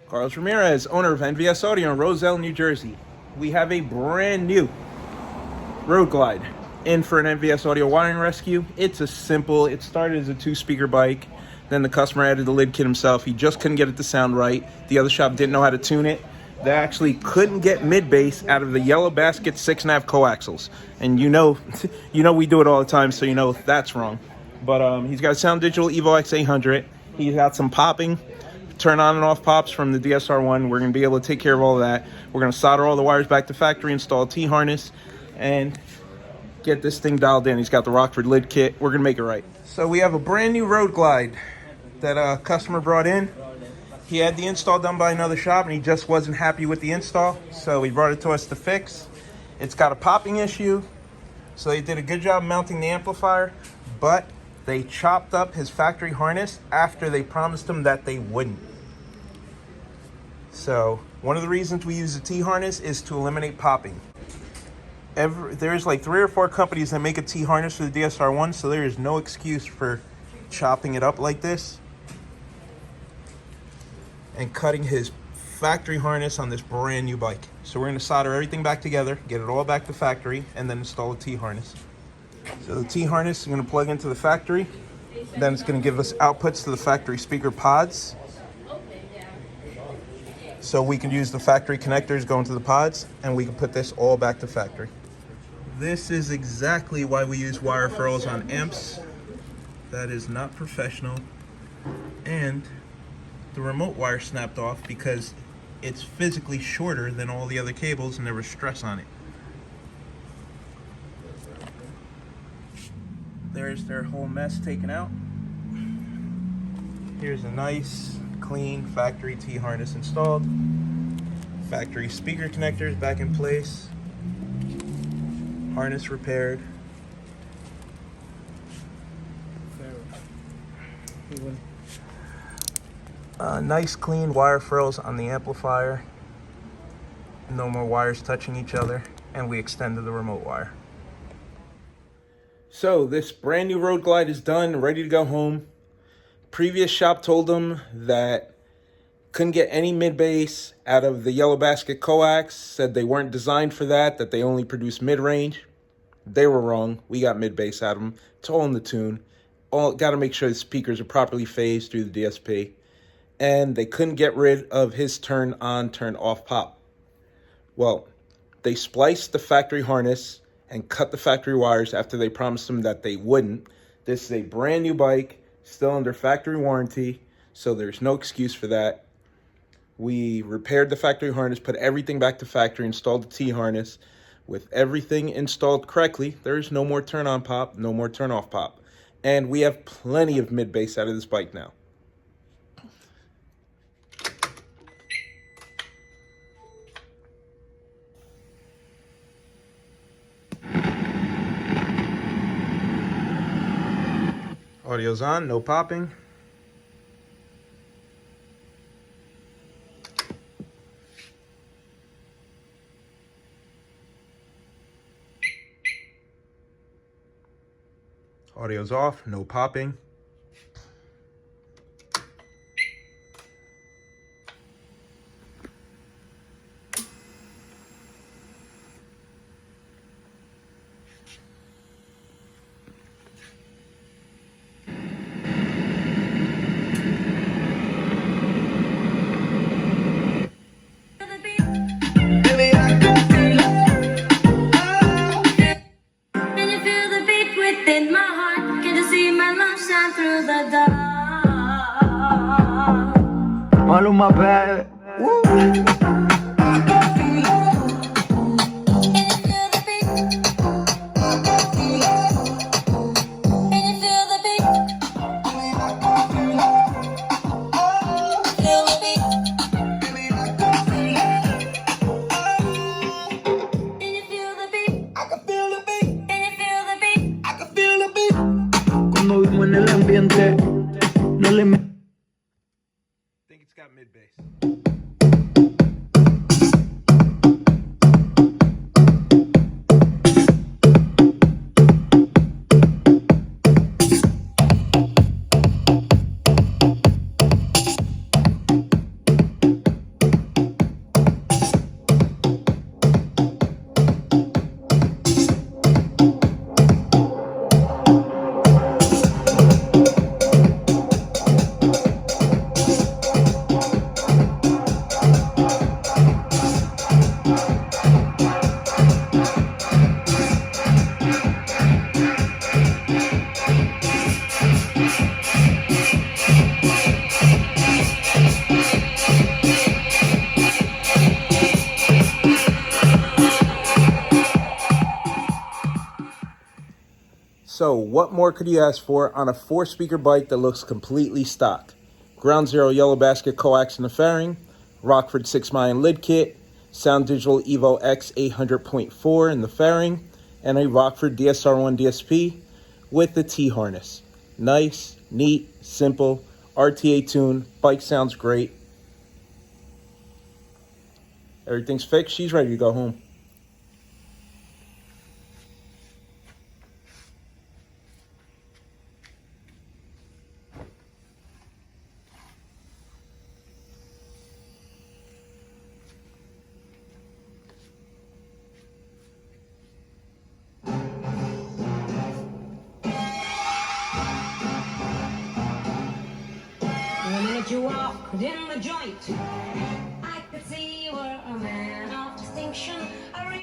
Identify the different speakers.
Speaker 1: Carlos Ramirez, owner of NVS Audio in Roselle, New Jersey. We have a brand new Road Glide in for an NVS Audio wiring rescue. It started as a 2-speaker bike. Then the customer added the lid kit himself. He just couldn't get it to sound right. The other shop didn't know how to tune it. They actually couldn't get mid-bass out of the yellow basket 6.5 coaxials. And you know we do it all the time, so you know that's wrong. But he's got a Sound Digital Evo X800. He's got some popping, turn on and off pops from the DSR1. We're going to be able to take care of all of that. We're going to solder all the wires back to factory, install a T-harness, and get this thing dialed in. He's got the Rockford lid kit. We're going to make it right. So we have a brand new Road Glide that a customer brought in. He had the install done by another shop, and he just wasn't happy with the install, so he brought it to us to fix. It's got a popping issue, so they did a good job mounting the amplifier, but they chopped up his factory harness after they promised him that they wouldn't. So one of the reasons we use a T-harness is to eliminate popping. There's like 3 or 4 companies that make a T-harness for the DSR1, so there is no excuse for chopping it up like this and cutting his factory harness on this brand new bike. So we're going to solder everything back together, get it all back to factory, and then install a T-harness. So the T-harness is going to plug into the factory. Then it's going to give us outputs to the factory speaker pods. So we can use the factory connectors going to the pods, and we can put this all back to factory. This is exactly why we use wire ferrules on amps. That is not professional. And the remote wire snapped off because it's physically shorter than all the other cables and there was stress on it. There's their whole mess taken out. Here's a nice, clean factory T-harness installed. Factory speaker connectors back in place. Harness repaired. Nice clean wire ferrules on the amplifier. No more wires touching each other, and we extended the remote wire. So this brand new Road Glide is done, ready to go home. Previous shop told them that couldn't get any mid-bass out of the yellow basket coax, said they weren't designed for that they only produce mid-range. They were wrong. We got mid-bass out of them. It's all in the tune. Got to make sure the speakers are properly phased through the DSP. And they couldn't get rid of his turn on, turn off pop. Well, they spliced the factory harness and cut the factory wires after they promised him that they wouldn't. This is a brand new bike, still under factory warranty, so there's no excuse for that. We repaired the factory harness, put everything back to factory, installed the T-harness. With everything installed correctly, there's no more turn on pop, no more turn off pop. And we have plenty of mid-bass out of this bike now. Audio's on, no popping. Audio's off, no popping.
Speaker 2: Maluma, baby. Woo. Cuando vimos en el ambiente, no le
Speaker 1: I think it's got mid-bass. So what more could you ask for on a 4-speaker bike that looks completely stock? Ground Zero yellow basket coax in the fairing, Rockford 6-mine lid kit, Sound Digital Evo X 800.4 in the fairing, and a Rockford DSR1 DSP with the T-harness. Nice, neat, simple, RTA tune, bike sounds great. Everything's fixed, she's ready to go home.
Speaker 3: The minute you walk in the joint,